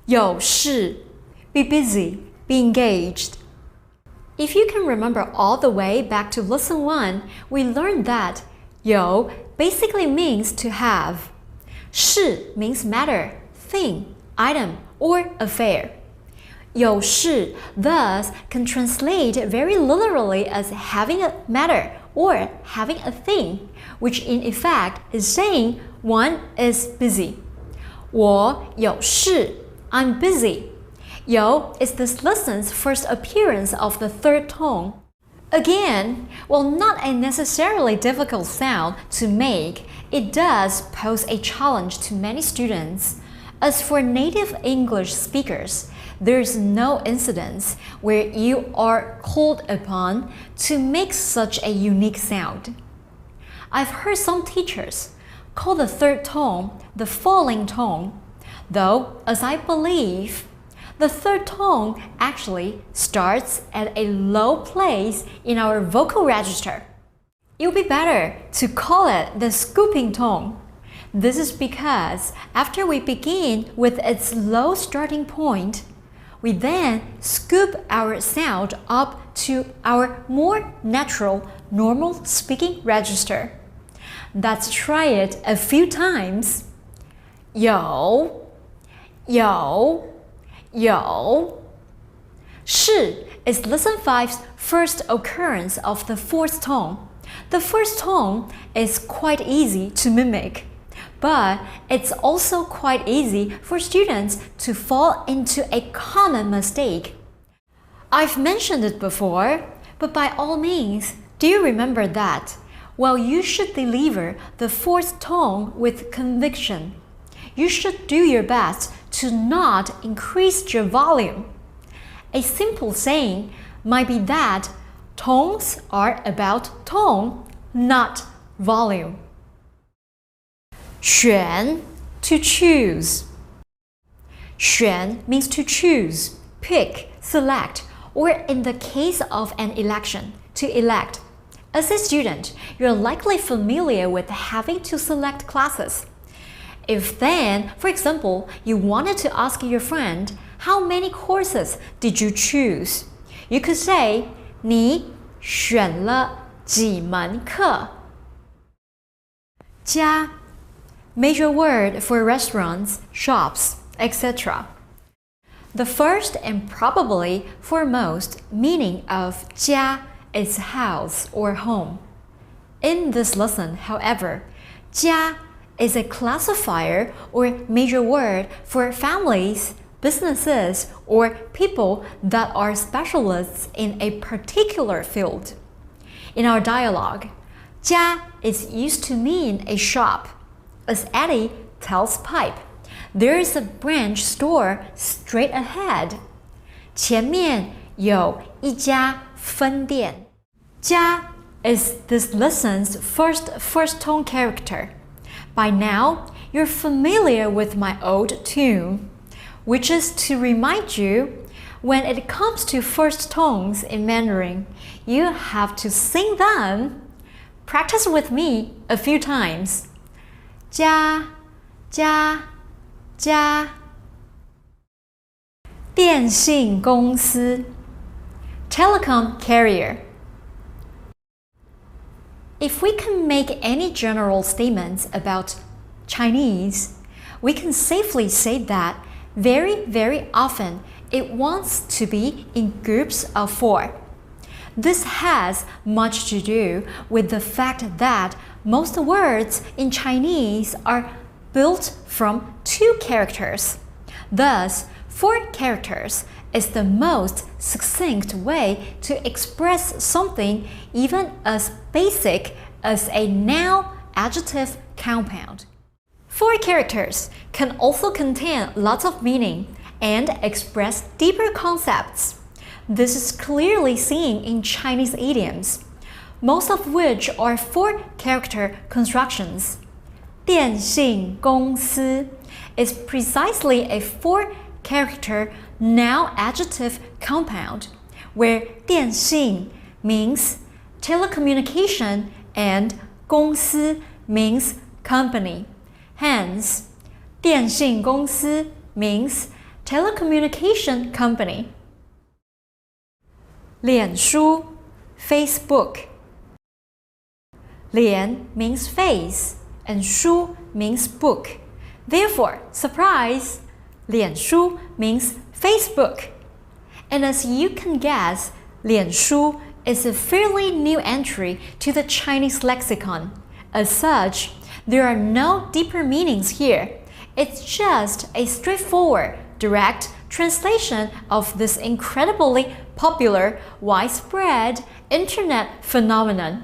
有事 be busy, be engaged. If you can remember all the way back to lesson 1, we learned that 有 basically means to have. 事 means matter, thing, item, or affair. 有事 thus can translate very literally as having a matter or having a thing, which in effect is saying one is busy. 我有事 I'm busy. 有 is this lesson's first appearance of the third tone. Again, while not a necessarily difficult sound to make, it does pose a challenge to many students. As for native English speakers, there is no incidence where you are called upon to make such a unique sound. I've heard some teachers call the third tone the falling tone, though, as I believe, the third tone actually starts at a low place in our vocal register. It would be better to call it the scooping tone. This is because after we begin with its low starting point, we then scoop our sound up to our more natural, normal speaking register. Let's try it a few times. 有 是 is lesson 5's first occurrence of the fourth tone. The first tone is quite easy to mimic, but it's also quite easy for students to fall into a common mistake. I've mentioned it before, but by all means, do you remember that while you should deliver the fourth tone with conviction, you should do your best to not increase your volume. A simple saying might be that tones are about tone, not volume. 选 to choose. 选 means to choose, pick, select, or in the case of an election, to elect. As a student, you're likely familiar with having to select classes. If then, for example, you wanted to ask your friend, how many courses did you choose? You could say, 你选了几门课? 家 major word for restaurants, shops, etc. The first and probably foremost meaning of 家 is house or home. In this lesson, however, 家 is a classifier or major word for families, businesses, or people that are specialists in a particular field. In our dialogue, 家 is used to mean a shop. As Eddie tells Pipe, there is a branch store straight ahead. 前面有一家分店. 家 is this lesson's first tone character. By now, you're familiar with my old tune, which is to remind you, when it comes to first tones in Mandarin, you have to sing them. Practice with me a few times. 家家家 电信公司 telecom carrier. If we can make any general statements about Chinese, we can safely say that very often it wants to be in groups of 4. This has much to do with the fact that most words in Chinese are built from 2 characters. Thus, 4 characters is the most succinct way to express something even as basic as a noun-adjective compound. 4 characters can also contain lots of meaning and express deeper concepts. This is clearly seen in Chinese idioms, most of which are 4-character constructions. 电信公司 is precisely a 4-character noun-adjective compound, where 电信 means telecommunication and 公司 means company. Hence, 电信公司 means telecommunication company. 脸书 Facebook. 脸 means face and 书 means book. Therefore, surprise! 脸书 means Facebook. And as you can guess, 脸书 is a fairly new entry to the Chinese lexicon. As such, there are no deeper meanings here. It's just a straightforward, direct translation of this incredibly popular, widespread internet phenomenon.